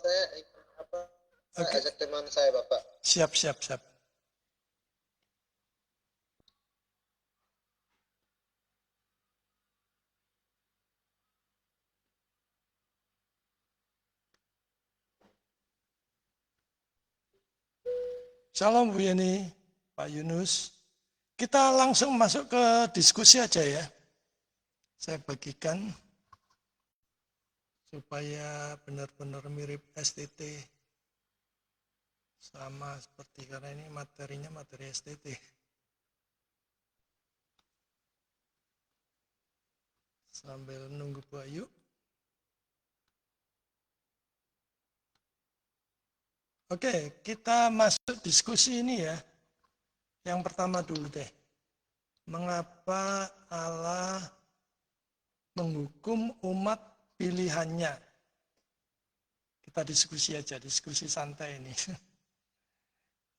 saya apa? Saya ajak teman saya, Bapak. Siap, siap, siap. Shalom Bu Yeni, Pak Yunus. Kita langsung masuk ke diskusi aja ya. Saya bagikan supaya benar-benar mirip STT. Sama seperti karena ini materinya materi STT. Sambil nunggu Bu Ayu. Oke, kita masuk diskusi ini ya. Yang pertama dulu deh. Mengapa Allah menghukum umat pilihannya? Kita diskusi aja, diskusi santai ini.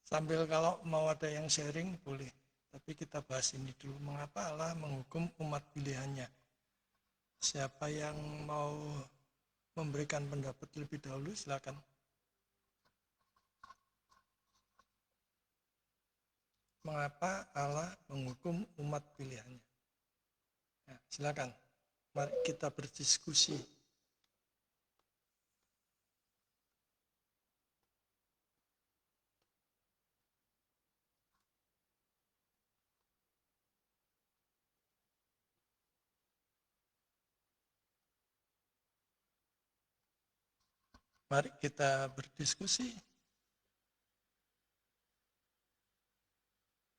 Sambil kalau mau ada yang sharing boleh. Tapi kita bahas ini dulu. Mengapa Allah menghukum umat pilihannya? Siapa yang mau memberikan pendapat lebih dahulu silakan. Mengapa Allah menghukum umat pilihannya? Nah, silakan. Mari kita berdiskusi. Mari kita berdiskusi.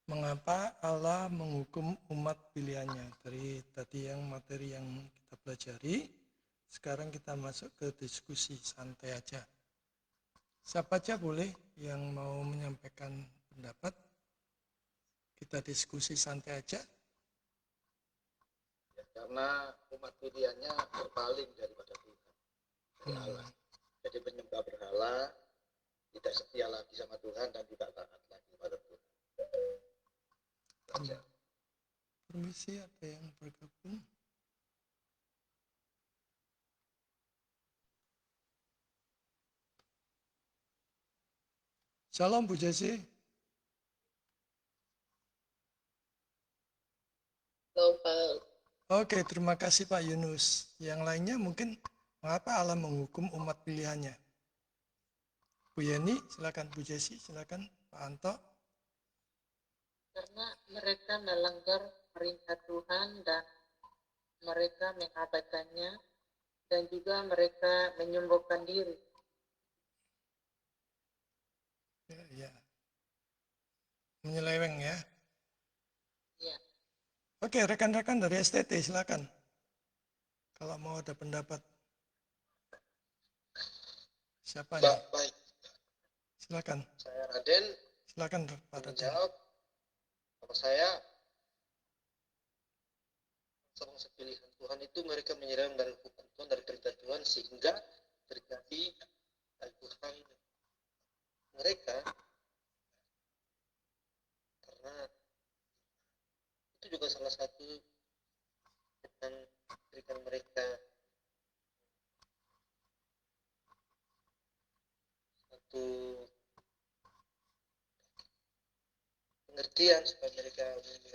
Mengapa Allah menghukum umat pilihannya? Dari tadi yang materi yang kita pelajari, sekarang kita masuk ke diskusi santai aja. Siapa aja boleh yang mau menyampaikan pendapat. Kita diskusi santai aja. Ya, karena umat pilihannya berpaling daripada Tuhan, dari Allah. Jadi menyembah berhala, tidak setia lagi sama Tuhan dan tidak taat lagi pada Tuhan. Permisi, ada yang bergabung? Shalom Bu Jesse. Oke, terima kasih Pak Yunus. Yang lainnya mungkin mengapa Allah menghukum umat pilihannya? Bu Yeni, silakan. Bu Jesse, silakan. Pak Anto. Karena mereka melanggar perintah Tuhan dan mereka mengabaikannya dan juga mereka menyombongkan diri. Ya. Menyeleweng ya. Ya. Oke, rekan-rekan dari STT silakan. Kalau mau ada pendapat. Siapa nih? Baik. Silakan. Saya Raden. Silakan Pak Raden. Menjawab. Apa saya? Bangsa pilihan Tuhan itu mereka menyerang dari hukum Tuhan, dari perintah Tuhan, sehingga terjadi Tuhan mereka, karena itu juga salah satu dengan berikan mereka satu pengertian supaya mereka mengerti,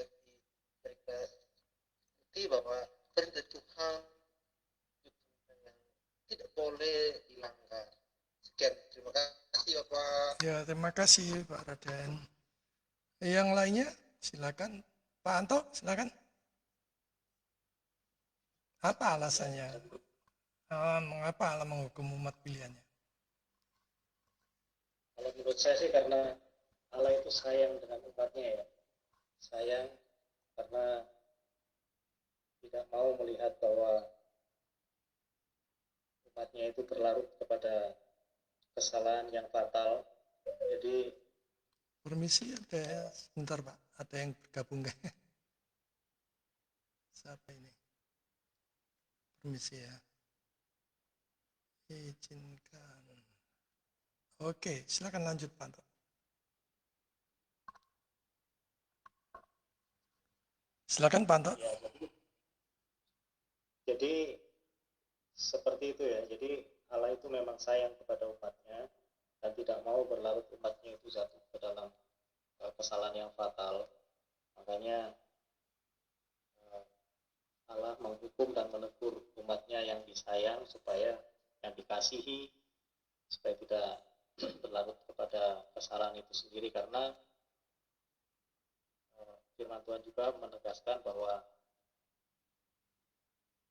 mereka mengerti bahwa perintah Tuhan yang tidak boleh dilanggar. Sekian, terima kasih Bapak. Ya, terima kasih Pak Raden. Yang lainnya silakan. Pak Anto, silakan. Apa alasannya? Mengapa Allah menghukum umat pilihannya? Kalau menurut saya sih karena Allah itu sayang dengan umatnya ya. Sayang karena tidak mau melihat bahwa umatnya itu berlarut kepada kesalahan yang fatal. Jadi Permisi, ada sebentar Pak, ada yang bergabung nggak? Siapa ini? Permisi ya. Izinkan. Oke, silakan lanjut Pak Anto. Silakan Pak Anto. ya, jadi seperti itu ya. Jadi Allah itu memang sayang kepada umatnya dan tidak mau berlarut umatnya itu jatuh ke dalam kesalahan yang fatal. Makanya Allah menghukum dan menegur umatnya yang disayang supaya yang dikasihi supaya tidak berlarut kepada kesalahan itu sendiri, karena firman Tuhan juga menegaskan bahwa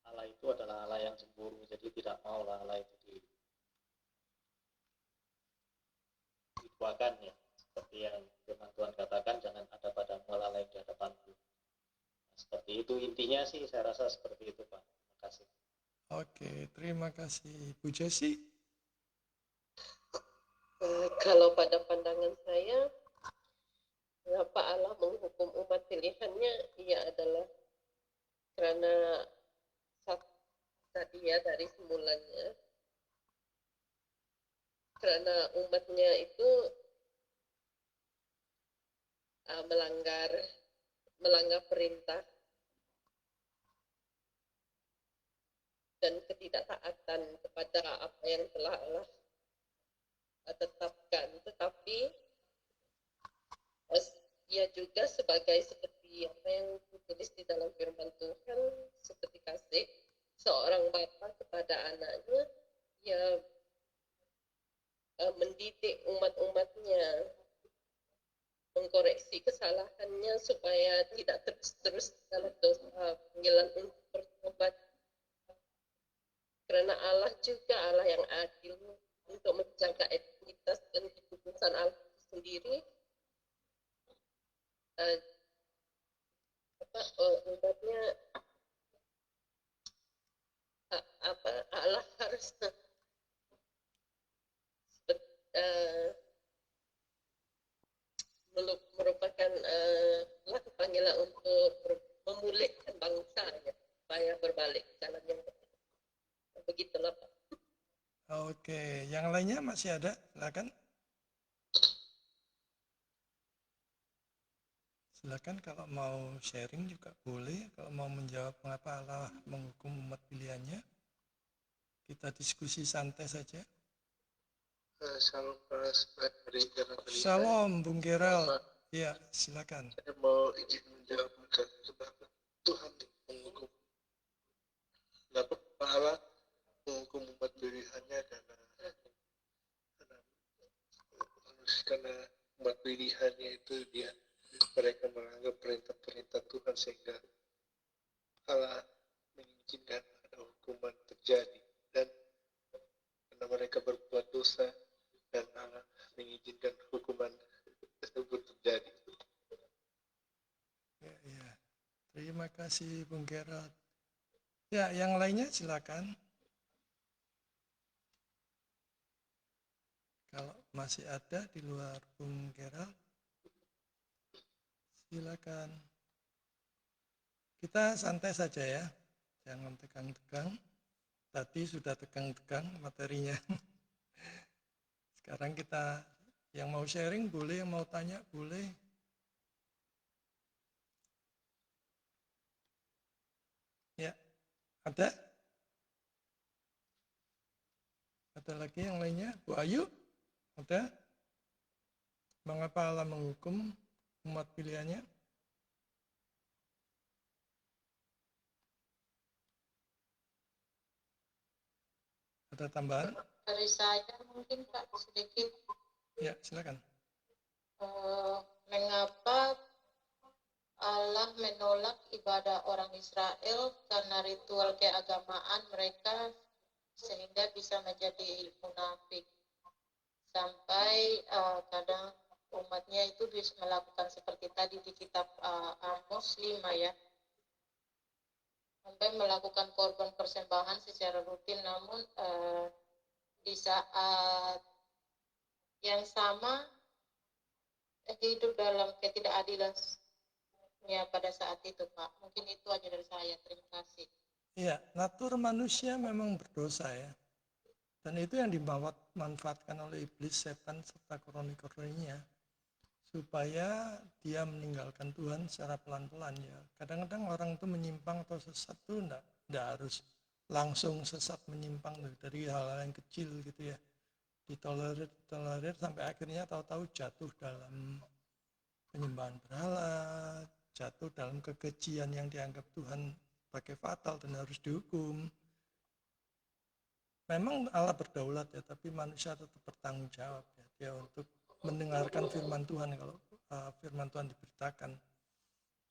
Allah itu adalah Allah yang cemburu, jadi tidak mau Allah itu dituakan ya, seperti yang firman Tuhan katakan, jangan ada padamu Allah lain di hadapanku. Seperti itu intinya sih, saya rasa seperti itu Pak. Terima kasih. Oke, terima kasih. Bu Jesi? Kalau pada pandangan saya, mengapa Allah menghukum umat pilihannya? Ia adalah karena tadi ya, dari semulanya, karena umatnya itu melanggar perintah dan ketidaktaatan kepada apa yang telah Allah tetapkan. Tetapi ia juga seperti apa yang ditulis di dalam firman Tuhan, seperti kasih seorang bapa kepada anaknya, ia mendidik umat-umatnya, mengkoreksi kesalahannya supaya tidak terus dalam dosa, panggilan untuk bertobat. Karena Allah juga Allah yang adil untuk menjaga etikitas dan keputusan Allah sendiri. Umatnya Allah harus merupakan panggilan untuk memulihkan bangsa ya, supaya berbalik jalan yang benar. Begitulah Pak. Oke, yang lainnya masih ada? Silakan. Silakan kalau mau sharing juga boleh. Kalau mau menjawab mengapa Allah menghukum umat pilihannya, kita diskusi santai saja. Salam dari Salam Bung Gerald. Ya, silakan. Saya mau izin menjawab kenapa Tuhan menghukum. Kenapa Allah menghukum umat pilihannya? Karena umat pilihannya itu mereka menganggap perintah-perintah Tuhan, sehingga Allah mengizinkan ada hukuman terjadi, dan karena mereka berbuat dosa dan Allah mengizinkan hukuman tersebut terjadi. Ya. Terima kasih Bung Gerald. Ya, yang lainnya silakan. Kalau masih ada di luar Bung Gerald, silakan. Kita santai saja ya, jangan tegang-tegang. Tadi sudah tegang-tegang materinya. Sekarang kita yang mau sharing boleh, yang mau tanya boleh. Ya, ada? Ada lagi yang lainnya? Bu Ayu? Ada? Mengapa Allah menghukum umat pilihannya? Ada tambahan? Dari saya mungkin Pak sedikit. Ya, silakan. Mengapa Allah menolak ibadah orang Israel? Karena ritual keagamaan mereka sehingga bisa menjadi munafik. Sampai kadang umatnya itu bisa melakukan seperti tadi di kitab Amos 5 ya. Sampai melakukan korban persembahan secara rutin, namun di saat yang sama hidup dalam ketidakadilan ya pada saat itu Pak. Mungkin itu aja dari saya. Terima kasih. Iya, natur manusia memang berdosa ya. Dan itu yang dimanfaatkan oleh iblis, setan, serta kroni-kroninya. Supaya dia meninggalkan Tuhan secara pelan-pelan ya. Kadang-kadang orang itu menyimpang atau sesat itu enggak harus langsung sesat menyimpang dari hal-hal yang kecil gitu ya, ditolerir sampai akhirnya tahu-tahu jatuh dalam penyembahan berhala, jatuh dalam kekejian yang dianggap Tuhan sebagai fatal dan harus dihukum. Memang Allah berdaulat ya, tapi manusia tetap bertanggung jawab ya, dia untuk mendengarkan firman Tuhan kalau firman Tuhan diberitakan.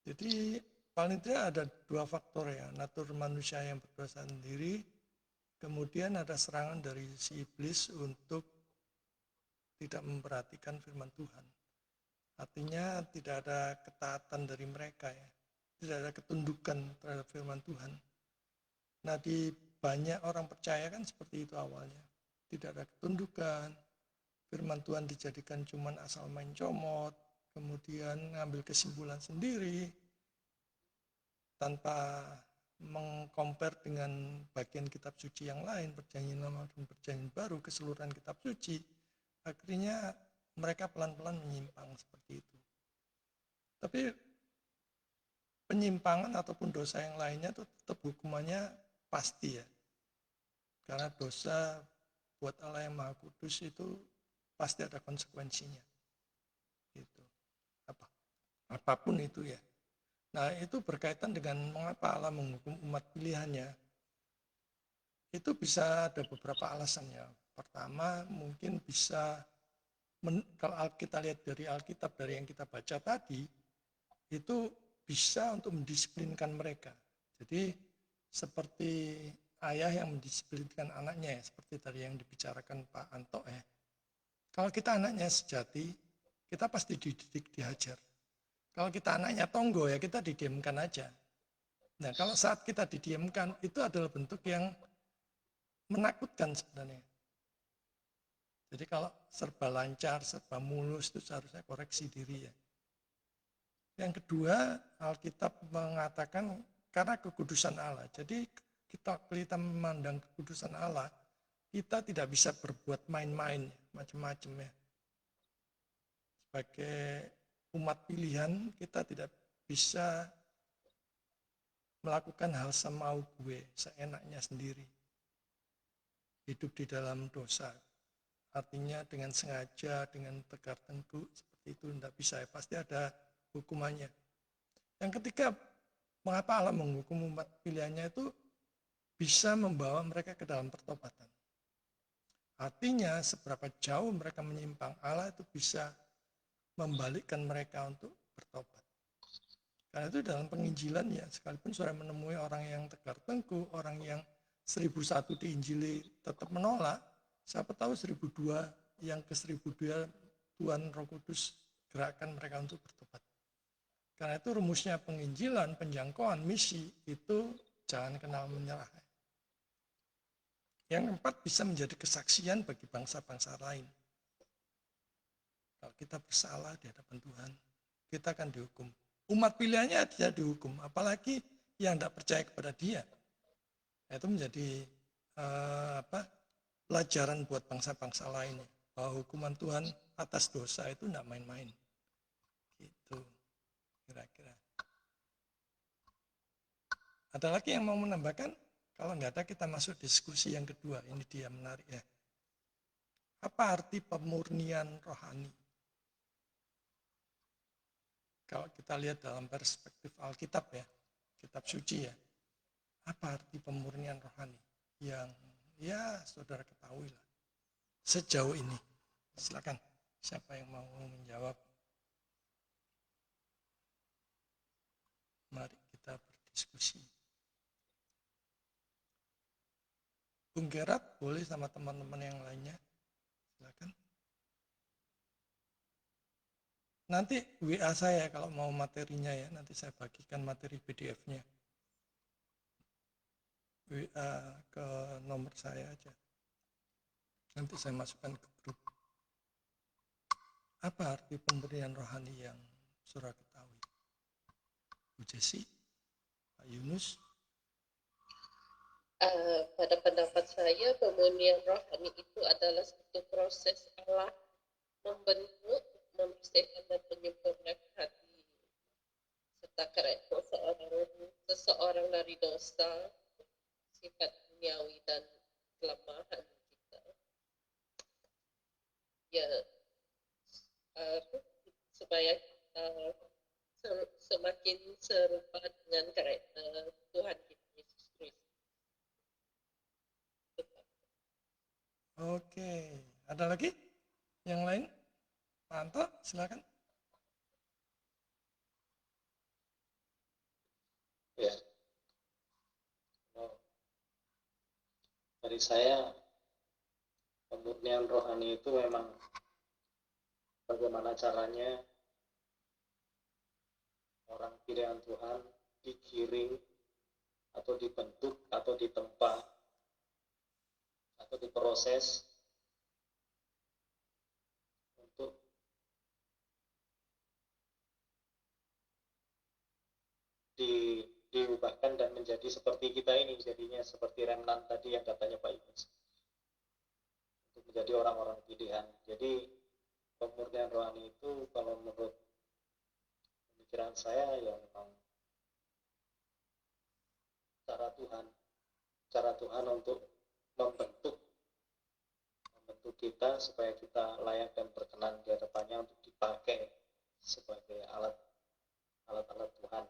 Jadi paling tidak ada dua faktor ya, natur manusia yang berdosa sendiri, kemudian ada serangan dari si iblis untuk tidak memperhatikan firman Tuhan. Artinya tidak ada ketaatan dari mereka ya, tidak ada ketundukan terhadap firman Tuhan. Nah di banyak orang percaya kan seperti itu awalnya, tidak ada ketundukan, firman Tuhan dijadikan cuman asal main comot, kemudian ngambil kesimpulan sendiri tanpa mengcompare dengan bagian kitab suci yang lain, perjanjian lama dan perjanjian baru, keseluruhan kitab suci. Akhirnya mereka pelan-pelan menyimpang seperti itu. Tapi penyimpangan ataupun dosa yang lainnya itu tetap hukumannya pasti ya. Karena dosa buat Allah yang Maha Kudus itu pasti ada konsekuensinya. Gitu. Apapun itu ya. Nah itu berkaitan dengan mengapa Allah menghukum umat pilihannya. Itu bisa ada beberapa alasannya. Pertama mungkin bisa, kalau kita lihat dari Alkitab, dari yang kita baca tadi, itu bisa untuk mendisiplinkan mereka. Jadi seperti ayah yang mendisiplinkan anaknya ya, seperti tadi yang dibicarakan Pak Anto ya. Kalau kita anaknya sejati, kita pasti dididik, dihajar. Kalau kita anaknya tonggo ya kita didiamkan aja. Nah kalau saat kita didiamkan itu adalah bentuk yang menakutkan sebenarnya. Jadi kalau serba lancar, serba mulus itu seharusnya koreksi diri ya. Yang kedua, Alkitab mengatakan karena kekudusan Allah. Jadi kita memandang kekudusan Allah, kita tidak bisa berbuat main-main, macam-macam ya. Sebagai umat pilihan, kita tidak bisa melakukan hal semau gue, seenaknya sendiri. Hidup di dalam dosa. Artinya dengan sengaja, dengan tegar tengkuk, seperti itu tidak bisa. Pasti ada hukumannya. Yang ketiga, mengapa Allah menghukum umat pilihannya itu bisa membawa mereka ke dalam pertobatan. Artinya seberapa jauh mereka menyimpang, Allah itu bisa membalikkan mereka untuk bertobat. Karena itu dalam penginjilan ya, sekalipun saudara menemui orang yang tegar tengkuk, orang yang 1001 diinjili tetap menolak, siapa tahu 1002 yang ke 1002 Tuhan Roh Kudus gerakkan mereka untuk bertobat. Karena itu rumusnya penginjilan, penjangkauan, misi itu jangan kenal menyerah. Yang keempat, bisa menjadi kesaksian bagi bangsa-bangsa lain. Kalau kita bersalah di hadapan Tuhan, kita akan dihukum. Umat pilihannya tidak dihukum, apalagi yang tidak percaya kepada Dia. Itu menjadi pelajaran buat bangsa-bangsa lain, bahwa hukuman Tuhan atas dosa itu tidak main-main. Gitu, kira-kira. Ada lagi yang mau menambahkan? Kalau nggak ada, kita masuk diskusi yang kedua. Ini dia menarik ya. Apa arti pemurnian rohani? Kalau kita lihat dalam perspektif Alkitab ya, kitab suci ya, apa arti pemurnian rohani? Yang ya saudara ketahui lah. Sejauh ini, silakan siapa yang mau menjawab? Mari kita berdiskusi. Bung Gerat boleh sama teman-teman yang lainnya, silakan. Nanti WA saya kalau mau materinya ya, nanti saya bagikan materi PDF-nya. WA ke nomor saya aja. Nanti saya masukkan ke grup. Apa arti pemberian rohani yang saudara ketahui? Bu Jesi, Pak Yunus. Pada pendapat saya, pemurnian rohani itu adalah satu proses Allah membentuk, membersihkan dan menyempurnakan hati serta karakter seseorang dari dosa, sifat duniawi dan kelemahan kita. Ya, supaya semakin serupa dengan karakter Tuhan kita Yesus Kristus. Oke, ada lagi? Yang lain? Pak Anto, silakan. Ya. Dari saya, pemurnian rohani itu memang bagaimana caranya orang pilihan Tuhan digiring atau dibentuk atau ditempa atau diproses untuk diubahkan dan menjadi seperti kita ini, jadinya seperti remnant tadi yang katanya Pak Ibus, untuk menjadi orang-orang pilihan. Jadi pemurnian rohani itu kalau menurut pemikiran saya ya memang cara Tuhan untuk membentuk kita supaya kita layak dan berkenan di hadapannya untuk dipakai sebagai alat-alat Tuhan.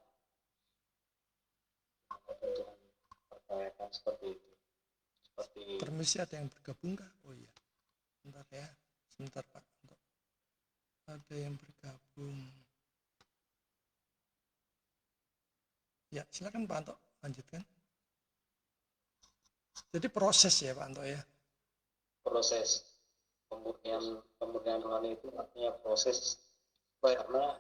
Tuhan percayakan seperti itu. Permisi, ada yang bergabung kah? Oh iya, sebentar ya, sebentar Pak. Ada yang bergabung. Ya, silakan Pak Anto, lanjutkan. Jadi proses ya Pak Anto ya? Proses pemurnian rohani itu artinya proses, karena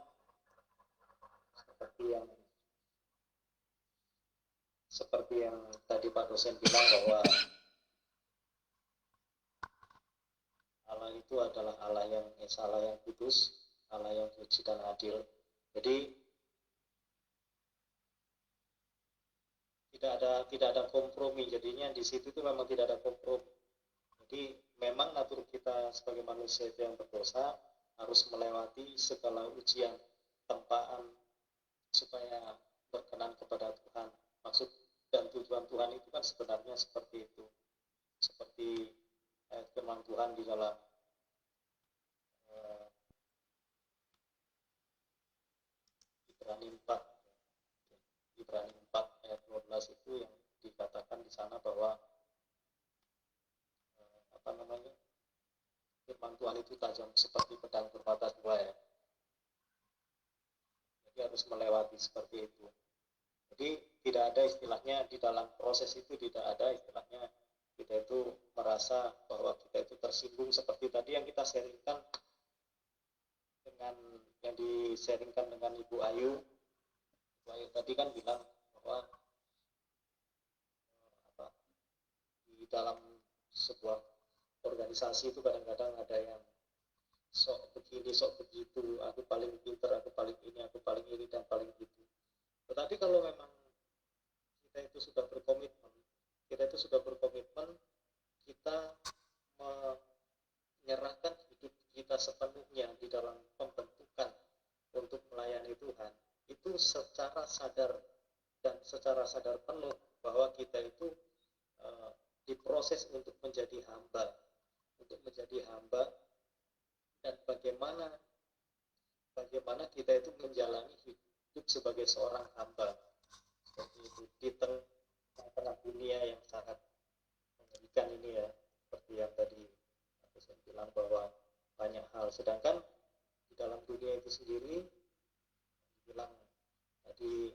seperti yang tadi Pak dosen bilang bahwa Allah itu adalah Allah yang esa, Allah yang kudus, Allah yang suci dan adil. Jadi tidak ada kompromi. Jadinya di situ itu memang tidak ada kompromi. Jadi memang natur kita sebagai manusia itu yang berdosa harus melewati segala ujian, tempaan supaya berkenan kepada Tuhan. Maksud dan tujuan Tuhan itu kan sebenarnya seperti itu. Seperti firman Tuhan di dalam Ibrani 4 ayat 12 itu yang dikatakan di sana bahwa firman Tuhan itu tajam seperti pedang bermata dua ya. Jadi harus melewati seperti itu. Jadi tidak ada istilahnya di dalam proses itu, tidak ada istilahnya kita itu merasa bahwa kita itu tersinggung seperti tadi yang kita sharingkan dengan yang di-sharingkan dengan Ibu Ayu. Ibu Ayu tadi kan bilang bahwa di dalam sebuah organisasi itu kadang-kadang ada yang sok begini, sok begitu, aku paling pinter, aku paling ini, aku paling ini, dan paling itu. Tetapi kalau memang kita itu sudah berkomitmen, kita menyerahkan hidup kita sepenuhnya di dalam pembentukan untuk melayani Tuhan, itu secara sadar dan secara sadar penuh bahwa kita itu diproses untuk menjadi hamba, dan bagaimana kita itu menjalani hidup sebagai seorang hamba seperti itu di tengah dunia yang sangat mengerikan ini ya, seperti yang tadi saya bilang bahwa banyak hal, sedangkan di dalam dunia itu sendiri bilang tadi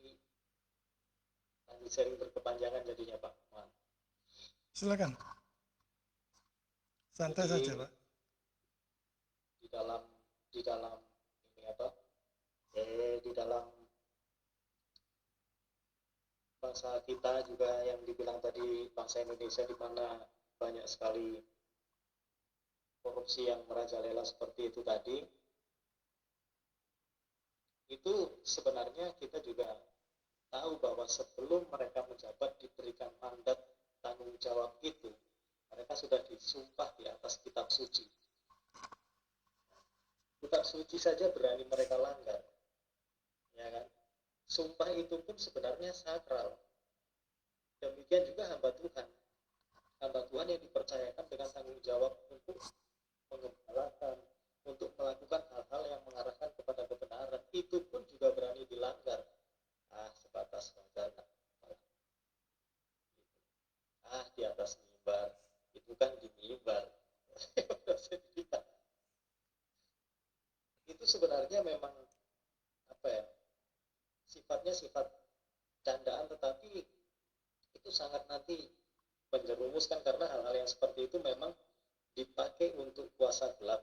ini nanti sering berkepanjangan jadinya Pak. Silakan. Santai saja Pak. Di dalam bangsa kita juga yang dibilang tadi, bangsa Indonesia, di mana banyak sekali korupsi yang merajalela seperti itu tadi, itu sebenarnya kita juga tahu bahwa sebelum mereka menjabat diberikan mandat tanggung jawab itu, mereka sudah disumpah di atas kitab suci. Kitab suci saja berani mereka langgar, ya kan? Sumpah itu pun sebenarnya sakral. Demi demikian juga hamba Tuhan. Hamba Tuhan yang dipercayakan dengan tanggung jawab untuk mengembalakan, untuk melakukan hal-hal yang mengarahkan kepada kebenaran, itu pun juga berani dilanggar. Sebatas wacana. Di atas mimbar, itu kan di mimbar. Itu sebenarnya memang sifatnya sifat candaan, tetapi itu sangat nanti menjerumuskan, karena hal-hal yang seperti itu memang dipakai untuk kuasa gelap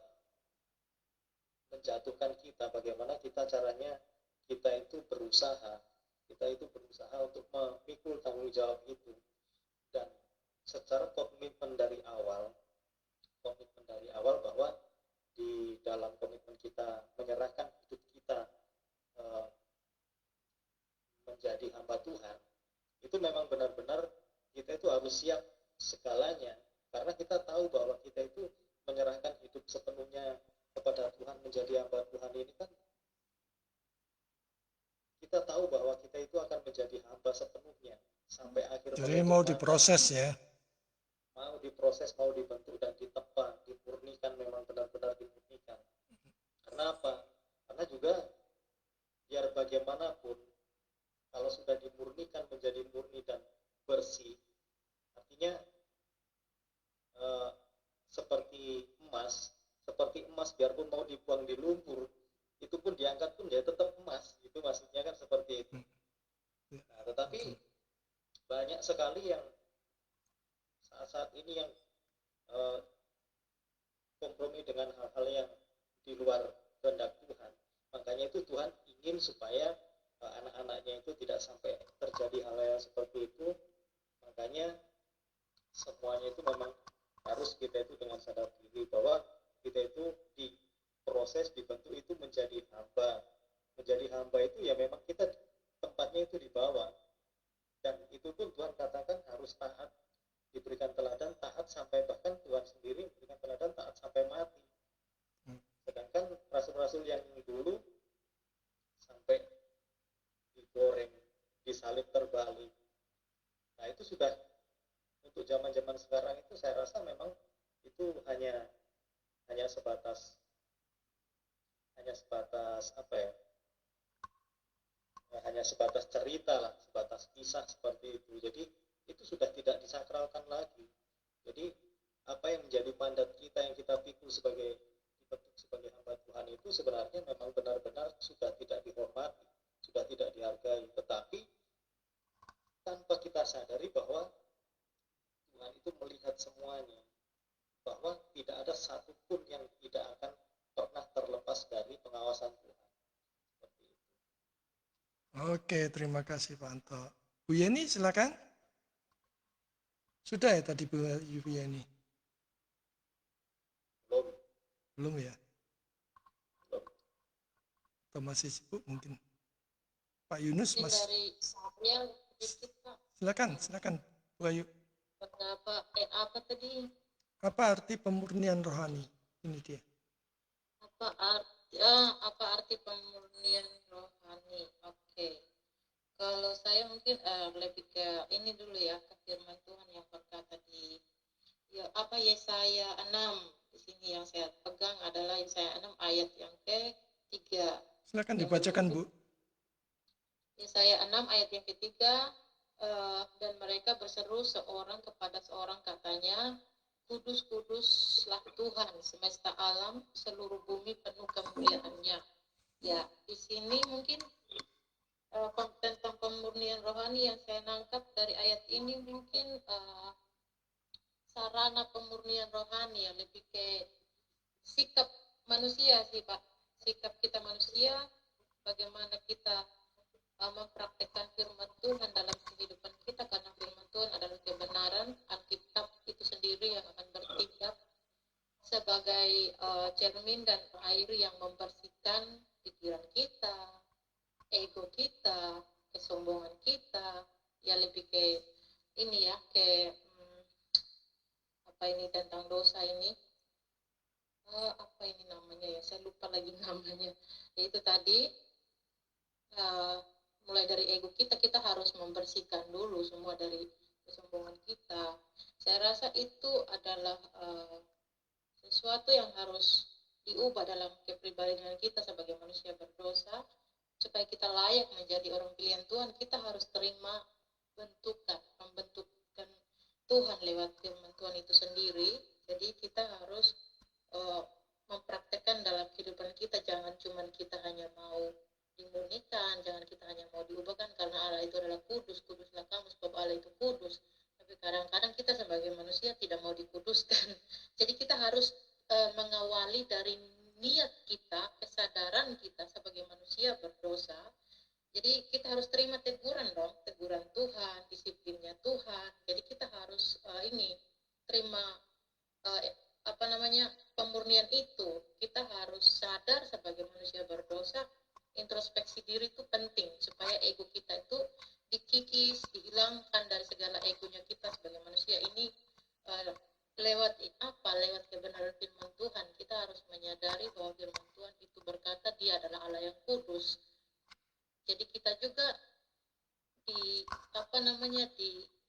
menjatuhkan kita. Bagaimana caranya kita itu berusaha untuk memikul tanggung jawab itu, dan secara komitmen dari awal bahwa di dalam komitmen kita menyerahkan hidup kita menjadi hamba Tuhan, itu memang benar-benar kita itu harus siap segalanya, karena kita tahu bahwa kita itu menyerahkan hidup sepenuhnya kepada Tuhan, menjadi hamba Tuhan ini kan kita tahu bahwa kita itu akan menjadi hamba sepenuhnya sampai akhir. Jadi mau diproses ya. Mau diproses, mau dibentuk dan ditempa, dimurnikan, memang benar-benar dimurnikan. Kenapa? Karena juga biar bagaimanapun kalau sudah dimurnikan menjadi murni dan bersih, artinya seperti emas biarpun mau dibuang di lumpur, itu pun diangkat pun ya tetap emas, itu maksudnya kan seperti itu. Nah, tetapi banyak sekali yang saat ini yang kompromi dengan hal-hal yang di luar kehendak Tuhan. Makanya itu Tuhan ingin supaya anak-anaknya itu tidak sampai terjadi hal yang seperti itu. Makanya semuanya itu memang harus kita itu dengan sadar diri bahwa kita itu diproses, dibentuk itu menjadi hamba. Menjadi hamba itu ya memang kita tempatnya itu di bawah, dan itu pun Tuhan katakan harus taat, diberikan teladan taat sampai, bahkan Tuhan sendiri memberikan teladan taat sampai mati. Sedangkan rasul-rasul yang dulu sampai digoreng, disalib terbalik. Nah itu sudah untuk zaman-zaman sekarang itu saya rasa memang itu hanya sebatas hanya sebatas cerita lah, sebatas kisah seperti itu. Jadi itu sudah tidak disakralkan lagi. Jadi apa yang menjadi mandat kita yang kita pikul dibentuk sebagai hamba Tuhan itu sebenarnya memang benar-benar sudah tidak dihormati, sudah tidak dihargai. Tetapi tanpa kita sadari bahwa Tuhan itu melihat semuanya, bahwa tidak ada satupun yang tidak akan pernah terlepas dari pengawasan Tuhan. Seperti itu. Oke, terima kasih Pak Anto. Bu Yeni silakan. Sudah ya tadi Bu Yeni? Belum ya? Atau masih sibuk mungkin? Pak Yunus mas. Dari saya sedikit Pak. Silakan Bu Ayu. Apa tadi? Apa arti pemurnian rohani? Ini dia. Apa arti pemurnian rohani? Oke. Kalau saya mungkin lebih ke ini dulu ya, ke firman Tuhan yang berkata di Yesaya 6. Di sini yang saya pegang adalah Yesaya 6 ayat yang ke-3. Silakan dibacakan Bu. Yesaya 6 ayat yang ke-3, dan mereka berseru seorang kepada seorang, katanya, kudus, kuduslah Tuhan semesta alam, seluruh bumi penuh kemuliaan-Nya. Ya, di sini mungkin tentang pemurnian rohani yang saya nangkap dari ayat ini mungkin sarana pemurnian rohani yang lebih ke sikap manusia sih Pak. Sikap kita manusia, bagaimana kita mempraktekkan firman Tuhan dalam kehidupan kita, karena firman Tuhan adalah kebenaran. Alkitab itu sendiri yang akan bertindak sebagai cermin dan air yang membersihkan pikiran kita, ego kita, kesombongan kita, ya lebih ke ini ya, ke ini tentang dosa ini, apa ini namanya ya, saya lupa lagi namanya. Yaitu tadi mulai dari ego kita harus membersihkan dulu semua dari kesombongan kita. Saya rasa itu adalah sesuatu yang harus diubah dalam kepribadian kita sebagai manusia berdosa. Supaya kita layak menjadi orang pilihan Tuhan, kita harus terima pembentukan Tuhan lewat firman Tuhan itu sendiri. Jadi kita harus mempraktekkan dalam kehidupan kita. Jangan cuma kita hanya mau dimurnikan, jangan kita hanya mau diubahkan, karena Allah itu adalah kudus, kuduslah kamu sebab Allah itu kudus. Tapi kadang-kadang kita sebagai manusia tidak mau dikuduskan. Jadi kita harus mengawali dari niat kita, kesadaran kita sebagai manusia berdosa. Jadi kita harus terima teguran dong, teguran Tuhan, disiplinnya Tuhan. Jadi kita harus terima pemurnian itu. Kita harus sadar sebagai manusia berdosa, introspeksi diri itu penting supaya ego kita itu dikikis, dihilangkan dari segala egonya kita sebagai manusia ini. Lewat kebenaran firman Tuhan, kita harus menyadari bahwa firman Tuhan itu berkata Dia adalah Allah yang kudus. Jadi kita juga di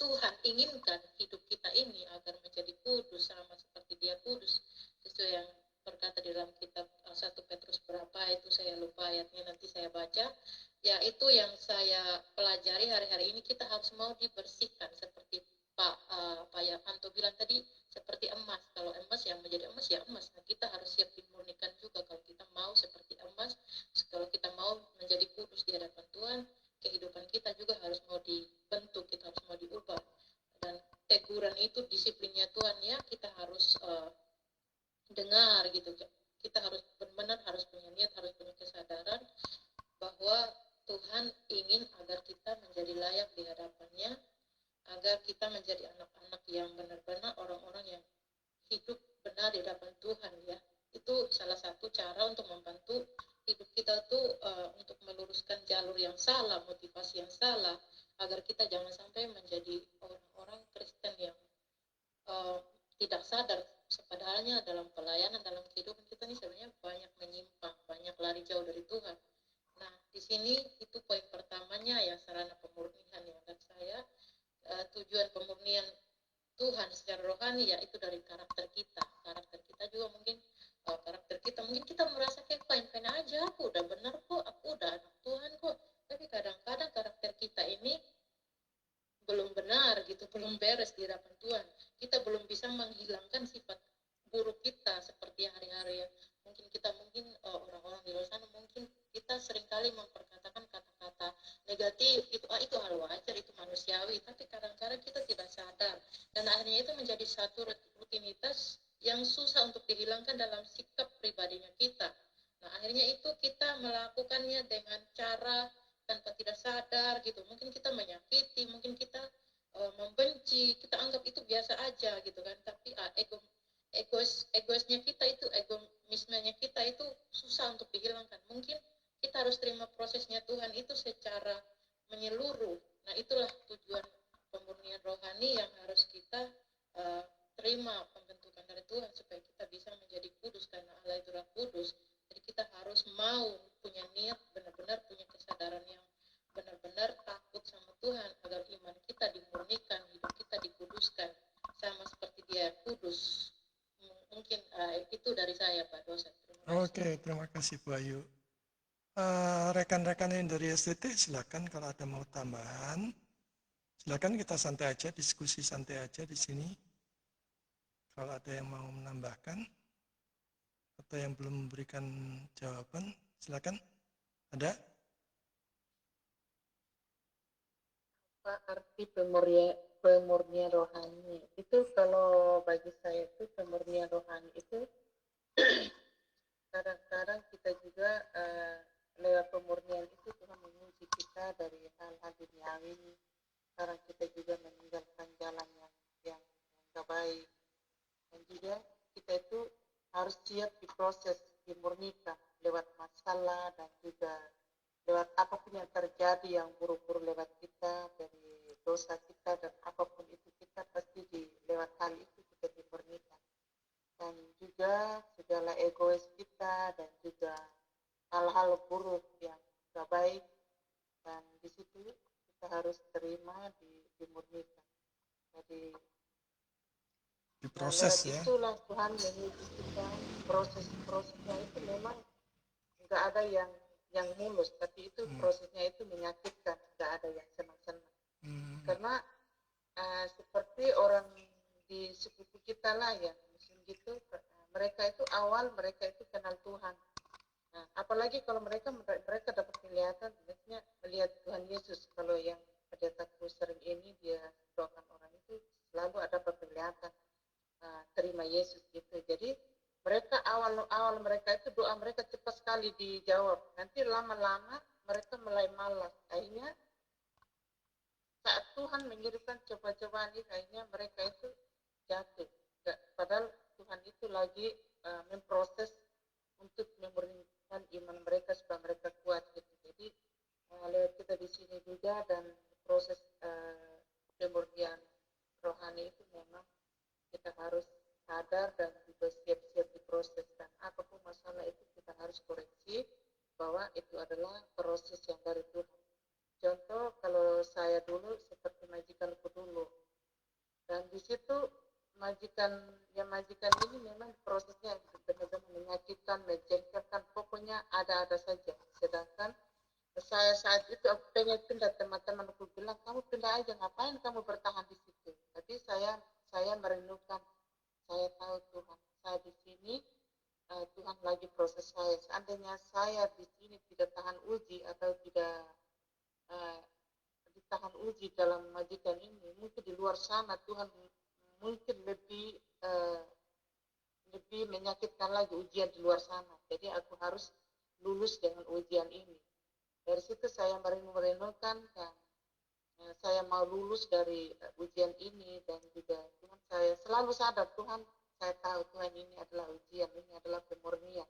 Tuhan inginkan hidup kita ini agar menjadi kudus sama seperti Dia kudus, sesuai yang berkata di dalam kitab 1 Petrus berapa itu, saya lupa ayatnya, nanti saya baca. Ya, itu yang saya pelajari hari-hari ini. Kita harus mau dibersihkan seperti Pak Anto bilang tadi, seperti emas. Kalau emas yang menjadi emas ya emas. Nah, kita harus siap dimurnikan juga kalau kita mau seperti emas. Kalau kita mau menjadi kudus di hadapan Tuhan, kehidupan kita juga harus mau dibentuk, kita harus mau diubah. Dan teguran itu disiplinnya Tuhan ya, kita harus dengar gitu. Kita harus benar-benar harus punya niat, harus punya kesadaran bahwa Tuhan ingin agar kita menjadi layak di hadapannya, agar kita menjadi anak-anak yang benar-benar orang-orang yang hidup benar di hadapan Tuhan ya. Itu salah satu cara untuk membantu hidup kita tuh untuk meluruskan jalur yang salah, motivasi yang salah, agar kita jangan sampai menjadi orang-orang Kristen yang tidak sadar. Padahalnya dalam pelayanan, dalam kehidupan kita ini sebenarnya banyak menyimpang, banyak lari jauh dari Tuhan. Nah, di sini itu poin pertamanya ya, sarana pemurnian yang menurut saya. Tujuan pemurnian Tuhan secara rohani ya itu dari karakter kita juga mungkin kita merasa kayak fine aja, aku udah benar kok, aku udah anak Tuhan kok, tapi kadang-kadang karakter kita ini belum benar gitu, belum beres di hadapan Tuhan. Kita belum bisa menghilangkan sifat buruk kita seperti hari-hari ya. Mungkin orang-orang di luar sana mungkin kita seringkali memperkatakan kata-kata negatif, itu hal wajar, itu manusiawi, tapi kadang-kadang kita tidak sadar dan akhirnya itu menjadi satu rutinitas yang susah untuk dihilangkan dalam sikap pribadinya kita. Nah, akhirnya itu kita melakukannya dengan cara tanpa tidak sadar gitu. Mungkin kita menyakiti, mungkin kita membenci, kita anggap itu biasa aja gitu kan, tapi egoisnya kita itu, egoismenya kita itu susah untuk dihilangkan. Mungkin kita harus terima prosesnya Tuhan itu secara menyeluruh. Nah, itulah tujuan pemurnian rohani yang harus kita terima pembentukan dari Tuhan supaya kita bisa menjadi kudus karena Allah itu adalah kudus. Jadi kita harus mau punya niat, benar-benar punya kesadaran yang benar-benar takut sama Tuhan agar iman kita dimurnikan, hidup kita dikuduskan sama seperti Dia kudus. Mungkin itu dari saya Pak Dosen. Oke, terima kasih Bu Ayu. Rekan-rekan yang dari STT silakan kalau ada mau tambahan. Silakan kita santai aja, diskusi santai aja di sini. Kalau ada yang mau menambahkan atau yang belum memberikan jawaban, silakan. Ada? Apa arti pemurnian rohani? Itu kalau bagi saya itu pemurnian rohani itu kadang-kadang kita juga lewat pemurnian itu Tuhan menguji kita dari hal-hal duniawi. Sekarang kita juga meninggalkan jalan yang tidak baik. Dan juga kita itu harus siap diproses, dimurnikan lewat masalah dan juga lewat apapun yang terjadi yang buruk-buruk lewat kita, dari dosa kita dan apapun itu, kita pasti lewat hal itu kita dimurnikan. Dan juga segala egois kita dan juga hal-hal buruk yang tidak baik, dan di situ kita harus terima dimurnikan. Diproses lewat ya. itulah Tuhan menguji kita. Prosesnya itu memang nggak ada yang mulus, tapi itu prosesnya itu menyakitkan, nggak ada yang senang-senang. Karena seperti orang di sepupu kita lah yang muslim gitu, mereka itu mereka itu kenal Tuhan. Nah, apalagi kalau mereka dapat kelihatan, maksudnya melihat Tuhan Yesus. Kalau yang pendetaku sering ini dia doakan orang itu selalu ada penglihatan terima Yesus gitu. Jadi mereka awal mereka itu doa mereka cepat sekali dijawab. Nanti lama-lama mereka mulai malas. Akhirnya saat Tuhan mengirimkan cobaan ini, akhirnya mereka itu jatuh. Padahal Tuhan itu lagi memproses untuk memurnikan iman mereka supaya mereka kuat gitu. Jadi lewat kita di sini juga dan proses pemurnian rohani itu memang kita harus sadar dan juga siap-siap diproses, dan apapun masalah itu kita harus koreksi bahwa itu adalah proses yang dari Tuhan. Contoh kalau saya dulu seperti majikanku dulu, dan di situ majikan ini memang prosesnya benar-benar menyakitkan, menjengkelkan, pokoknya ada-ada saja. Sedangkan saya saat itu aku pengen pindah, teman-teman aku bilang kamu pindah aja, ngapain kamu bertahan di situ. Tapi saya merenungkan, saya tahu Tuhan, saya di sini Tuhan lagi proses saya. Seandainya saya di sini tidak tahan uji atau tidak ditahan uji dalam majikan ini, mungkin di luar sana Tuhan mungkin lebih menyakitkan lagi ujian di luar sana. Jadi aku harus lulus dengan ujian ini. Dari situ saya merenungkan dan saya mau lulus dari ujian ini, dan juga Tuhan, saya selalu sadar Tuhan, saya tahu Tuhan ini adalah ujian, ini adalah pemurnian,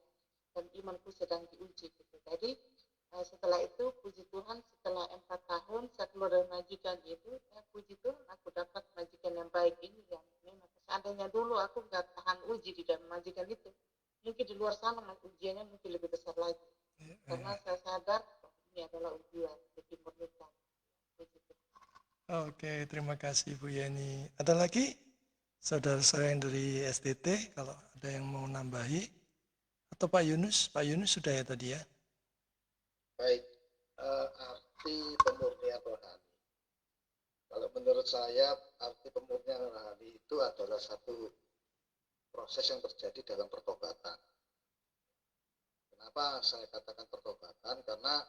dan imanku sedang diuji gitu. Jadi setelah itu puji Tuhan, setelah 4 tahun saya keluar dari majikan itu, puji Tuhan aku dapat majikan yang baik ini. Yang memang seandainya dulu aku nggak tahan uji di dalam majikan itu, mungkin di luar sana ujiannya mungkin lebih besar lagi. Karena saya sadar ini adalah ujian, lebih murnikan. Oke, terima kasih Bu Yeni. Ada lagi saudara-saudara yang dari STT kalau ada yang mau nambahi? Atau Pak Yunus? Pak Yunus sudah ya tadi ya? Baik, arti pemurnian rohani. Kalau menurut saya, arti pemurnian rohani itu adalah satu proses yang terjadi dalam pertobatan. Kenapa saya katakan pertobatan? Karena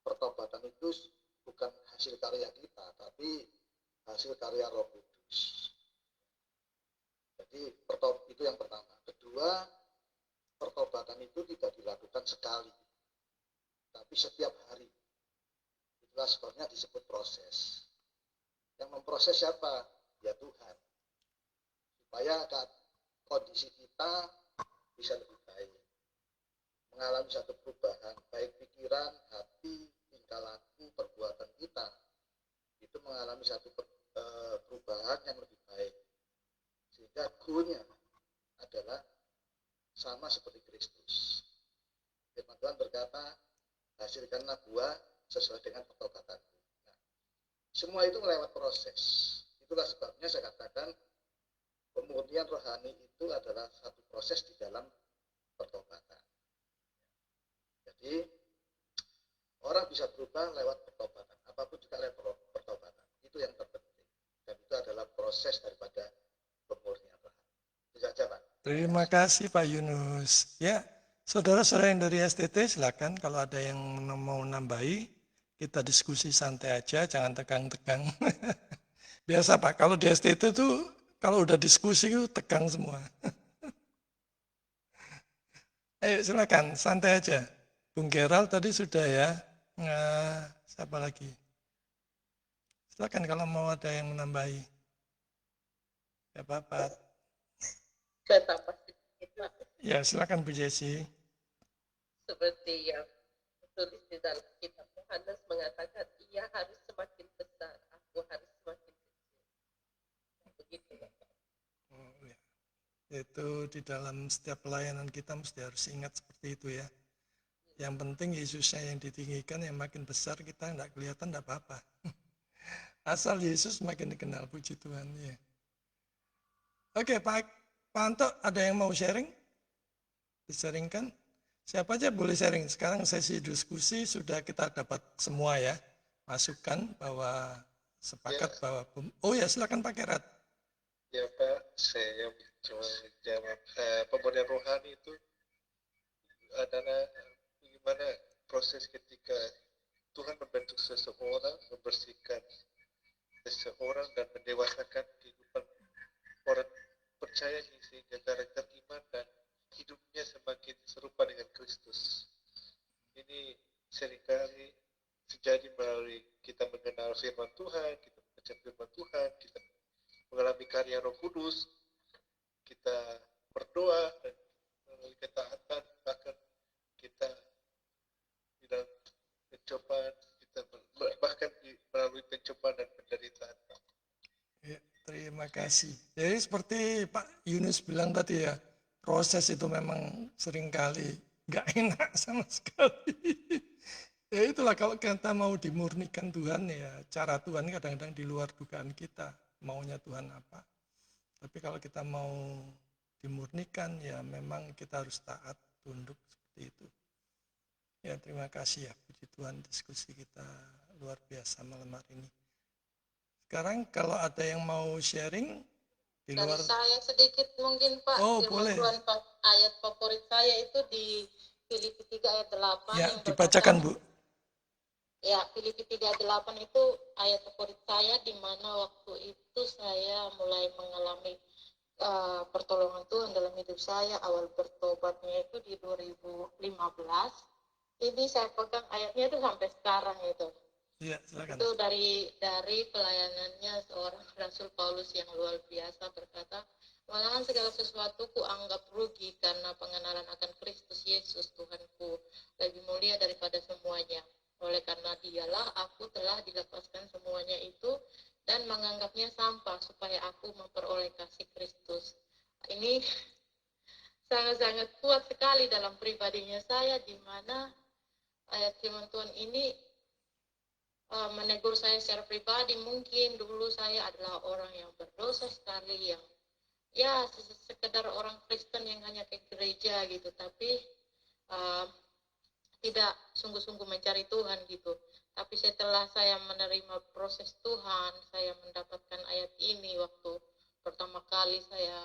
pertobatan itu bukan hasil karya kita, tapi hasil karya Roh Kudus. Jadi itu yang pertama. Kedua, pertobatan itu tidak dilakukan sekali, tapi setiap hari. Itulah sebabnya disebut proses. Yang memproses siapa? Ya Tuhan. Supaya kondisi kita bisa lebih baik. Mengalami satu perubahan, baik pikiran, hati, tingkah laku, perbuatan kita. Itu mengalami satu perubahan yang lebih baik. Sehingga goalnya adalah sama seperti Kristus. Firman Tuhan berkata, hasilkanlah buah sesuai dengan pertobatanmu. Nah, semua itu melewat proses. Itulah sebabnya saya katakan pemurnian rohani itu adalah satu proses di dalam pertobatan. Jadi orang bisa berubah lewat pertobatan. Apapun juga lewat pertobatan. Itu yang terpenting. Dan itu adalah proses daripada pemurnian rohani. Itu saja Pak. Terima kasih Pak Yunus. Ya, saudara-saudara yang dari STT silakan kalau ada yang mau nambahi, kita diskusi santai aja, jangan tegang-tegang. Biasa Pak, kalau di STT tuh kalau udah diskusi itu tegang semua. Ayo silakan, santai aja. Bung Gerald tadi sudah ya. Nah, siapa lagi? Silakan kalau mau ada yang menambahi. Ya Bapak. Saya tambah sedikit Pak, Ya silakan Bu Jesi. seperti yang tertulis di dalam kitab Yohanes mengatakan, ia harus semakin besar, aku harus semakin kecil. Begitu Bapak. Oh, ya. Itu di dalam setiap pelayanan kita mesti harus ingat seperti itu ya. Yang penting Yesusnya yang ditinggikan, yang makin besar kita tidak kelihatan tidak apa-apa. Asal Yesus makin dikenal, puji Tuhan ya. Oke, Pak Anto, ada yang mau sharing? Disaringkan? Siapa aja boleh sharing. Sekarang sesi diskusi sudah kita dapat semua ya. Masukan bahwa sepakat bahwa oh ya, silakan Pak Kerat. Ya Pak, saya cuma jawab pemurnian rohani itu adalah bagaimana proses ketika Tuhan membentuk seseorang, membersihkan seseorang dan mendewasakan kehidupan orang percaya sehingga karakter iman dan hidupnya semakin serupa dengan Kristus. Ini seringkali terjadi melalui kita mengenal firman Tuhan, kita membaca firman Tuhan, kita mengalami karya Roh Kudus, kita berdoa dan melalui ketaatan, bahkan kita di dalam pencobaan, kita bahkan melalui pencobaan dan penderitaan. Ya, terima kasih. Jadi seperti Pak Yunus bilang tadi ya, proses itu memang seringkali nggak enak sama sekali. Ya itulah kalau kita mau dimurnikan Tuhan ya, cara Tuhan kadang-kadang di luar dugaan kita, maunya Tuhan apa. Tapi kalau kita mau dimurnikan ya memang kita harus taat, tunduk seperti itu. Ya terima kasih ya, puji Tuhan diskusi kita luar biasa malam hari ini. Sekarang kalau ada yang mau sharing di luar. Dari saya sedikit mungkin Pak, Oh firman boleh. Tuhan ayat favorit saya itu di Filipi 3 ayat 8 Ya yang dibacakan berkata, Bu. ya, Filipi 3 ayat 8 itu ayat favorit saya, di mana waktu itu saya mulai mengalami pertolongan Tuhan dalam hidup saya. Awal bertobatnya itu di 2015. Ini saya pegang ayatnya itu sampai sekarang itu. Ya, silakan. Itu dari pelayanannya seorang Rasul Paulus yang luar biasa, berkata, malahan segala sesuatu ku anggap rugi karena pengenalan akan Kristus Yesus Tuhanku lebih mulia daripada semuanya. Oleh karena dialah aku telah dilepaskan semuanya itu dan menganggapnya sampah supaya aku memperoleh kasih Kristus. Ini sangat-sangat kuat sekali dalam pribadinya saya, di mana ayat firman Tuhan ini menegur saya secara pribadi. Mungkin dulu saya adalah orang yang berdosa sekali, yang ya sekedar orang Kristen yang hanya ke gereja gitu, tapi tidak sungguh-sungguh mencari Tuhan gitu. Tapi setelah saya menerima proses Tuhan, saya mendapatkan ayat ini waktu pertama kali saya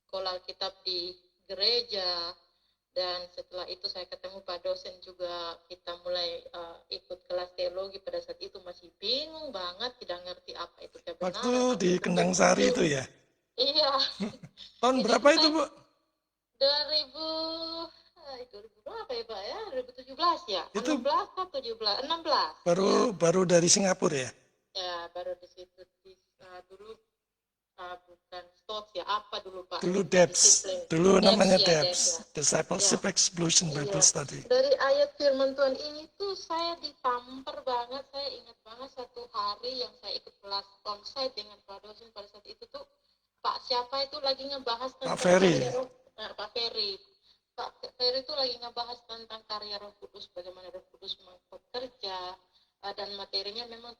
sekolah Alkitab di gereja. Dan setelah itu saya ketemu Pak dosen juga, kita mulai ikut kelas teologi. Pada saat itu masih bingung banget, tidak ngerti apa itu kebenaran. Waktu di Kendang Sari itu ya? Iya. Tahun berapa itu Bu? 2000 berapa ya Pak ya? 2017 ya? Itu 16 atau 17? 16. Baru dari Singapura ya? Ya, baru di situ. Dulu bukan STOTS ya, apa dulu Pak? Dulu DEPS, dulu namanya DEPS, Discipleship Explosion Bible Study. Dari ayat firman Tuhan ini tuh saya ditampar banget. Saya ingat banget satu hari yang saya ikut kelas onsite dengan Pak dosen pada saat itu tuh, Pak siapa itu lagi ngebahas tentang Pak Ferry. Pak Ferry. Pak Ferry itu lagi ngebahas tentang karya Roh Kudus, bagaimana Roh Kudus bekerja, dan materinya memang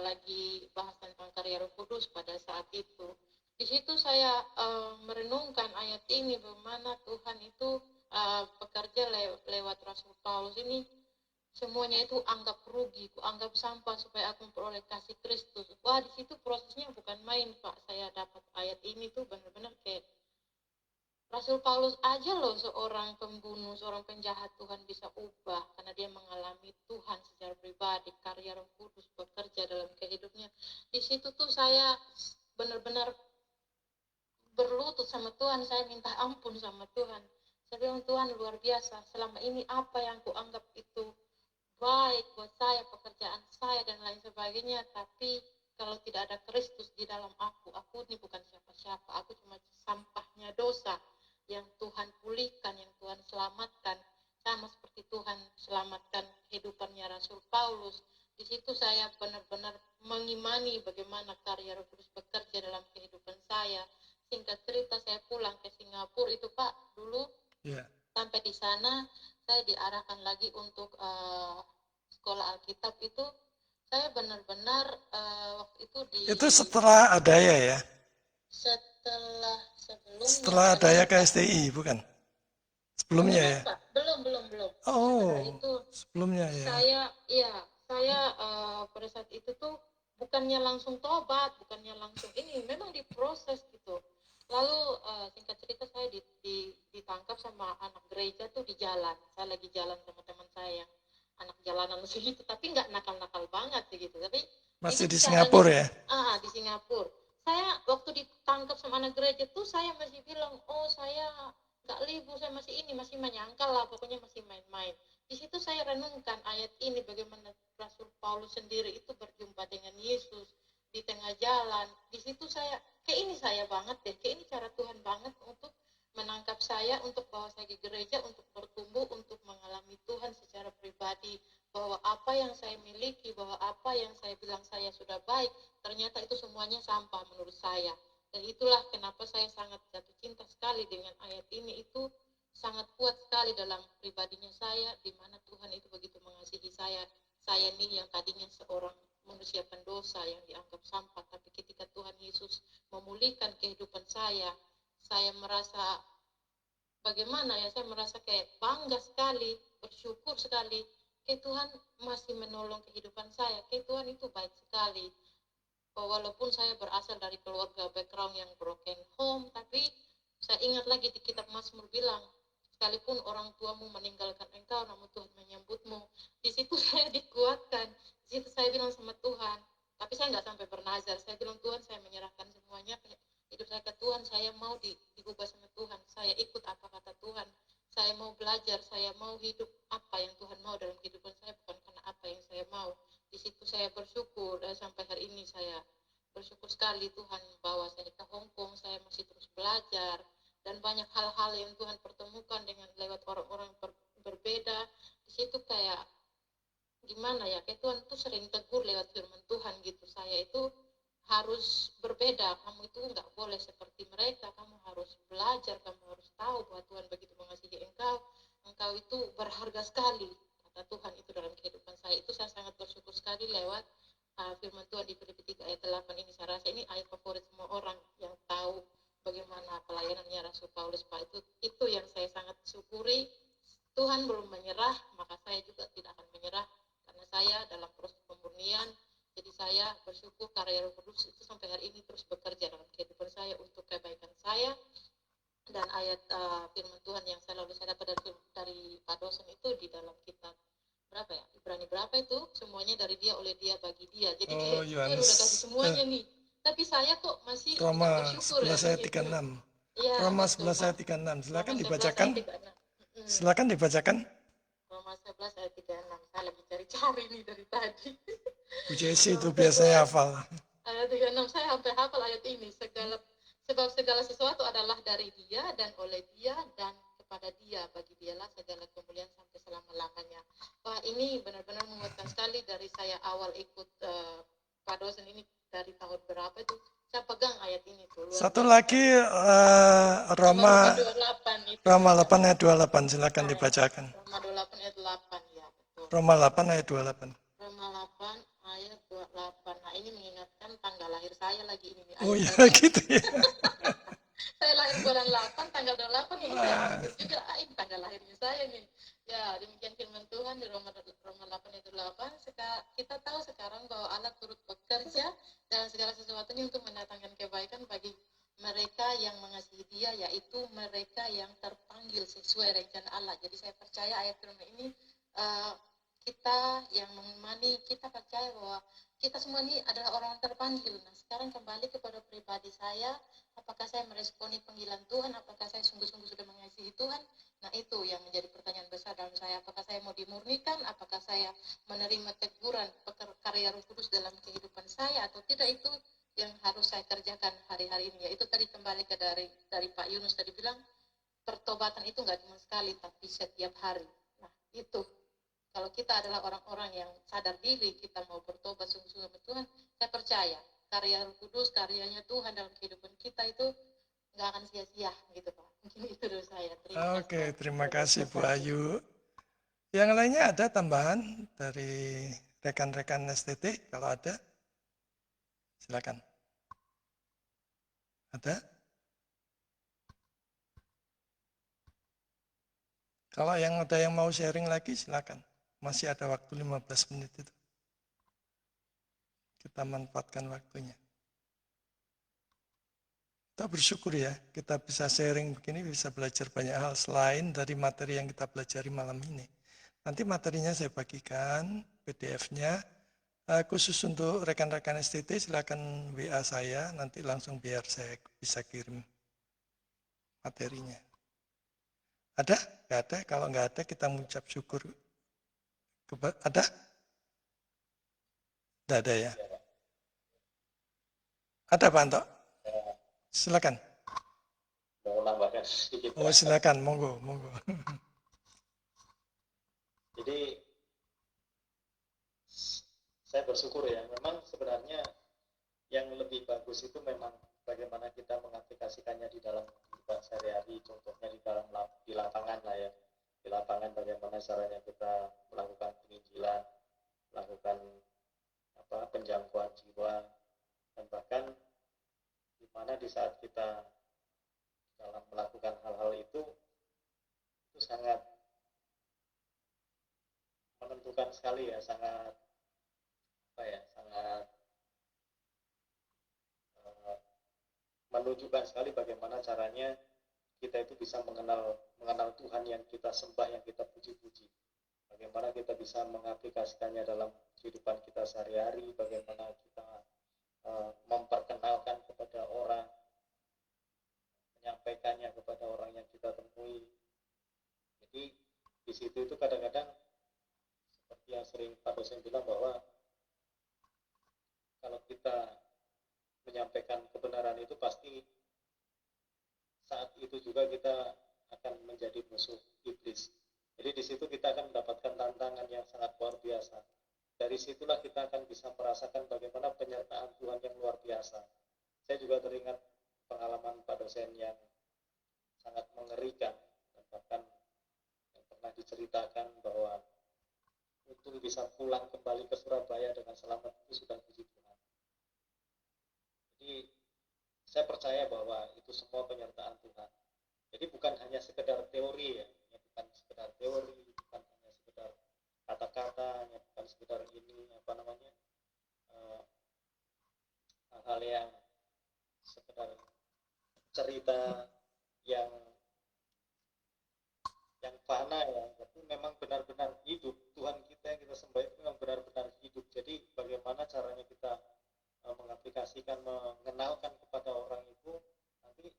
lagi bahas tentang karya Roh Kudus pada saat itu. Di situ saya merenungkan ayat ini, bagaimana Tuhan itu bekerja lewat Rasul Paulus ini. Semuanya itu anggap rugi, ku anggap sampah supaya aku memperoleh kasih Kristus. Wah, di situ prosesnya bukan main Pak. Saya dapat ayat ini tuh benar-benar kayak Rasul Paulus aja loh, seorang pembunuh, seorang penjahat, Tuhan bisa ubah karena dia mengalami Tuhan secara pribadi, karya Roh Kudus bekerja dalam kehidupnya. Di situ tuh saya benar-benar berlutut sama Tuhan, saya minta ampun sama Tuhan. Saya bilang, Tuhan luar biasa, selama ini apa yang kuanggap itu baik buat saya, pekerjaan saya dan lain sebagainya, tapi kalau tidak ada Kristus di dalam aku ini bukan siapa-siapa, aku cuma sampahnya dosa yang Tuhan pulihkan, yang Tuhan selamatkan, sama seperti Tuhan selamatkan kehidupannya Rasul Paulus. Di situ saya benar-benar mengimani bagaimana karya Roh Kudus bekerja dalam kehidupan saya. Singkat cerita, saya pulang ke Singapura itu Pak, dulu sampai di sana saya diarahkan lagi untuk sekolah Alkitab itu. saya benar-benar waktu itu Itu setelah Adaya ya? sebelumnya Setelah Adaya ke STI, bukan? Sebelumnya ya? Pak. Belum. Oh, Pada itu sebelumnya ya. saya pada saat itu tuh bukannya langsung tobat, bukannya langsung ini, memang diproses gitu. Lalu singkat cerita saya ditangkap sama anak gereja tuh di jalan. Saya lagi jalan sama teman saya yang anak jalanan segitu, tapi nggak nakal-nakal banget segitu. Tapi Masih itu di caranya, Singapura ya? di Singapura. Saya waktu ditangkap sama anak gereja tuh saya masih bilang, oh saya nggak libur, saya masih ini, masih menyangkal lah, pokoknya masih main-main. Di situ saya renungkan ayat ini, bagaimana Rasul Paulus sendiri itu berjumpa dengan Yesus di tengah jalan. Di situ kayak ini saya banget deh, kayak ini cara Tuhan banget untuk menangkap saya, untuk bawa saya ke gereja, untuk bertumbuh, untuk mengalami Tuhan secara pribadi, bahwa apa yang saya miliki, bahwa apa yang saya bilang saya sudah baik, ternyata itu semuanya sampah menurut saya. Dan itulah kenapa saya sangat jatuh cinta sekali dengan ayat ini. Itu sangat kuat sekali dalam pribadinya saya, di mana Tuhan itu begitu mengasihi saya. Saya nih yang tadinya seorang manusia pendosa yang dianggap sampah, tapi ketika Tuhan Yesus memulihkan kehidupan saya merasa bagaimana ya, saya merasa kayak bangga sekali, bersyukur sekali, kayak Tuhan masih menolong kehidupan saya, kayak Tuhan itu baik sekali. Walaupun saya berasal dari keluarga background yang broken home, tapi saya ingat lagi di kitab Mazmur bilang, sekalipun orang tuamu meninggalkan engkau, namun Tuhan menyambutmu. Di situ saya dikuatkan, di situ saya bilang sama Tuhan, tapi saya nggak sampai bernazar, saya bilang Tuhan, saya menyerahkan semuanya hidup saya ke Tuhan, saya mau diubah sama Tuhan, saya ikut apa kata Tuhan, saya mau belajar, saya mau hidup apa yang Tuhan mau dalam kehidupan saya, bukan karena apa yang saya mau. Di situ saya bersyukur, dan sampai hari ini saya bersyukur sekali Tuhan bawa saya ke Hong Kong, saya masih terus belajar, dan banyak hal-hal yang Tuhan pertemukan dengan lewat orang-orang berbeda. Di situ kayak gimana ya, kayak Tuhan tuh sering tegur lewat firman Tuhan gitu, saya itu harus berbeda, kamu itu nggak boleh seperti mereka, kamu harus belajar, kamu harus tahu bahwa Tuhan begitu mengasihi engkau itu berharga sekali, kata Tuhan itu dalam kehidupan saya. Itu saya sangat bersyukur sekali lewat firman Tuhan di Filipi 3 ayat 8 ini. Saya rasa ini ayat favorit semua orang yang tahu bagaimana pelayanannya Rasul Paulus, Pak. Itu yang saya sangat syukuri. Tuhan belum menyerah, maka saya juga tidak akan menyerah, karena saya dalam proses pemurnian. Jadi saya bersyukur karya Roh Kudus itu sampai hari ini terus bekerja dalam kehidupan saya untuk kebaikan saya. Dan ayat firman Tuhan yang selalu saya dapat dari Pak dosen itu di dalam kitab berapa ya, Ibrani berapa itu, semuanya dari dia, oleh dia, bagi dia. Jadi Tuhan udah kasih semuanya nih, tapi saya kok masih Roma bersyukur 11 ayat 36. Ya, Roma betul, 11 ayat 36. Silakan Roma 11 dibacakan. ayat 36. Silakan dibacakan. Roma 11 ayat 36. Saya lagi cari-cari nih dari tadi. Bu Jesse itu biasanya hafal. Ayat 36 saya sampai hafal ayat ini. Sebab segala sesuatu adalah dari dia dan oleh dia dan kepada dia, bagi dialah segala kemuliaan sampai selama-lamanya. Wah, ini benar-benar menguatkan sekali. Dari saya awal ikut Pak dosen ini dari tahun berapa itu, saya pegang ayat ini tuh. Satu lagi Roma 28 itu. Roma 8 ayat 28, silakan dibacakan. Roma 28 ayat 8 ya, betul. Roma 8 ayat 28. Roma 8 ayat 28. Nah, ini mengingatkan tanggal lahir saya lagi ini. Oh ya gitu ya. Saya lahir bulan 8, tanggal 28 ini saya juga ini tanggal lahirnya saya nih. Ya, demikian firman Tuhan di Roma 8 ayat 8. Kita tahu sekarang bahwa Allah turut bekerja dalam segala sesuatunya untuk mendatangkan kebaikan bagi mereka yang mengasihi Dia, yaitu mereka yang terpanggil sesuai rencana Allah. Jadi saya percaya ayat firman ini kita yang mengimani, kita percaya bahwa kita semua ini adalah orang terpanggil. Nah, sekarang kembali kepada pribadi saya, apakah saya meresponi panggilan Tuhan, apakah saya sungguh-sungguh sudah mengasihi Tuhan? Nah, itu yang menjadi pertanyaan besar dalam saya. Apakah saya mau dimurnikan, apakah saya menerima teguran karya Roh Kudus dalam kehidupan saya atau tidak, itu yang harus saya kerjakan hari-hari ini. Yaitu tadi kembali ke dari Pak Yunus tadi bilang, pertobatan itu nggak cuma sekali, tapi setiap hari. Nah, itu. Kalau kita adalah orang-orang yang sadar diri, kita mau bertobat sungguh-sungguh sama Tuhan, saya percaya karya Roh Kudus, karyanya Tuhan dalam kehidupan kita itu nggak akan sia-sia gitu Pak. Mungkin itu dari saya. Terima kasih Bu Ayu. Yang lainnya ada tambahan dari rekan-rekan STT kalau ada, silakan. Ada? Kalau ada yang mau sharing lagi, silakan. Masih ada waktu 15 menit itu. Kita manfaatkan waktunya. Kita bersyukur ya, kita bisa sharing begini, bisa belajar banyak hal selain dari materi yang kita pelajari malam ini. Nanti materinya saya bagikan, PDF-nya. Khusus untuk rekan-rekan STT, silakan WA saya, nanti langsung biar saya bisa kirim materinya. Ada? Nggak ada? Kalau nggak ada, kita mengucap syukur. Ada? Nggak ada ya? Ada Pak Anto? Silakan. Mau nambahkan sedikit. Oh silakan, monggo, monggo. Jadi saya bersyukur ya, memang sebenarnya yang lebih bagus itu memang bagaimana kita mengaplikasikannya di dalam kehidupan sehari-hari, contohnya di lapangan lah ya, di lapangan bagaimana caranya kita melakukan penginjilan, melakukan penjangkauan jiwa, dan bahkan di mana di saat kita dalam melakukan hal-hal itu sangat menentukan sekali ya, sangat menunjukkan sekali bagaimana caranya kita itu bisa mengenal Tuhan yang kita sembah, yang kita puji-puji. Bagaimana kita bisa mengaplikasikannya dalam kehidupan kita sehari-hari, bagaimana kita memperkenalkan kepada orang, menyampaikannya kepada orang yang kita temui. Jadi di situ itu kadang-kadang seperti yang sering Pak dosen bilang bahwa kalau kita menyampaikan kebenaran itu pasti saat itu juga kita akan menjadi musuh iblis. Jadi di situ kita akan mendapatkan tantangan yang sangat luar biasa. Dari situlah kita akan bisa merasakan bagaimana penyertaan Tuhan yang luar biasa. Saya juga teringat pengalaman Pak dosen yang sangat mengerikan, dan bahkan yang pernah diceritakan bahwa untuk bisa pulang kembali ke Surabaya dengan selamat itu sudah puji Tuhan. Jadi saya percaya bahwa itu semua penyertaan Tuhan. Jadi bukan hanya sekedar teori ya, bukan sekedar teori, bukan hanya sekedar kata-kata, bukan sekedar ini hal-hal yang sekedar cerita yang fana ya, tapi memang benar-benar hidup. Tuhan kita yang kita sembah itu memang benar-benar hidup. Jadi bagaimana caranya kita mengaplikasikan, mengenalkan kepada orang itu, nanti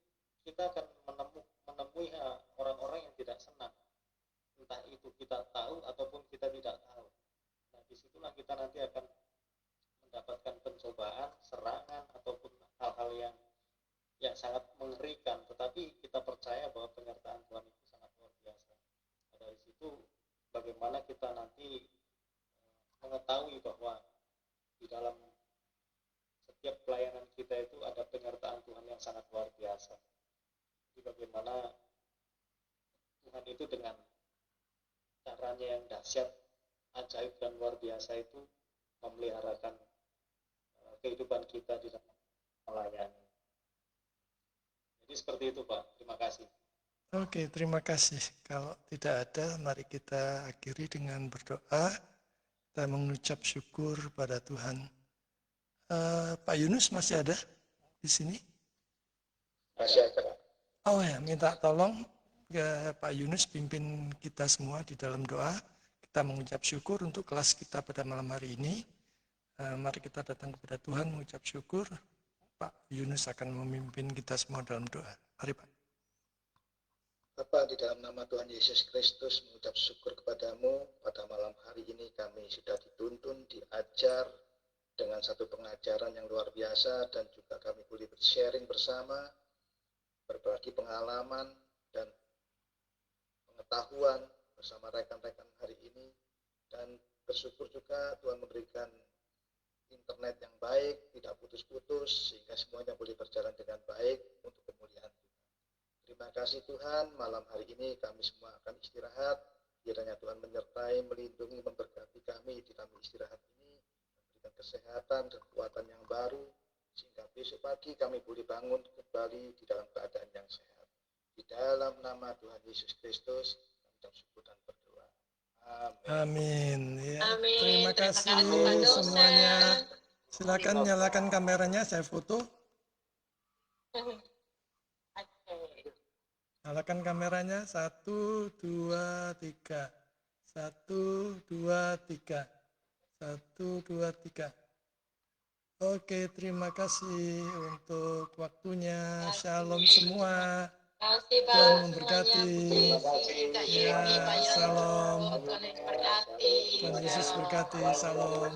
kita akan menemui orang-orang yang tidak senang, entah itu kita tahu ataupun kita tidak tahu. Nah disitulah kita nanti akan mendapatkan pencobaan, serangan ataupun hal-hal yang sangat mengerikan, tetapi kita percaya bahwa penyertaan Tuhan itu sangat luar biasa. Nah, dari situ bagaimana kita nanti mengetahui bahwa di dalam setiap pelayanan kita itu ada penyertaan Tuhan yang sangat luar biasa. Jadi bagaimana Tuhan itu dengan caranya yang dahsyat, ajaib dan luar biasa itu memeliharakan kehidupan kita di dalam melayani. Jadi seperti itu Pak, terima kasih. Oke, terima kasih. Kalau tidak ada, mari kita akhiri dengan berdoa. Kita mengucap syukur pada Tuhan. Pak Yunus masih ada di sini? Masih ada. Oh ya, minta tolong ke Pak Yunus pimpin kita semua di dalam doa. Kita mengucap syukur untuk kelas kita pada malam hari ini. Mari kita datang kepada Tuhan mengucap syukur. Pak Yunus akan memimpin kita semua dalam doa. Mari Pak. Bapa, di dalam nama Tuhan Yesus Kristus mengucap syukur kepadamu. Pada malam hari ini kami sudah dituntun, diajar dengan satu pengajaran yang luar biasa, dan juga kami boleh bersharing bersama, berbagi pengalaman dan pengetahuan bersama rekan-rekan hari ini. Dan bersyukur juga Tuhan memberikan internet yang baik, tidak putus-putus, sehingga semuanya boleh berjalan dengan baik untuk kemuliaan Tuhan. Terima kasih Tuhan, malam hari ini kami semua akan istirahat. Kiranya Tuhan menyertai, melindungi, memberkati kami. kami di kami istirahat ini, memberikan kesehatan dan kekuatan yang baru, sehingga besok pagi kami boleh bangun kembali di dalam keadaan yang sehat. Di dalam nama Tuhan Yesus Kristus, kami ucap syukur dan berdoa. Amin. Amin. Ya, Amin. terima kasih Pak Dosen. semuanya. Silakan nyalakan kameranya, saya foto. Oke. Nyalakan kameranya, 1, 2, 3. 1, 2, 3. 1, 2, 3. Oke, terima kasih untuk waktunya. Shalom semua. Terima kasih Pak. Tuhan Semuanya, memberkati. Bu Desi, Kak Ya, Yeni, Pak Yanto. salam. Tuhan yang berkati. Tuhan Yesus berkati. Salam.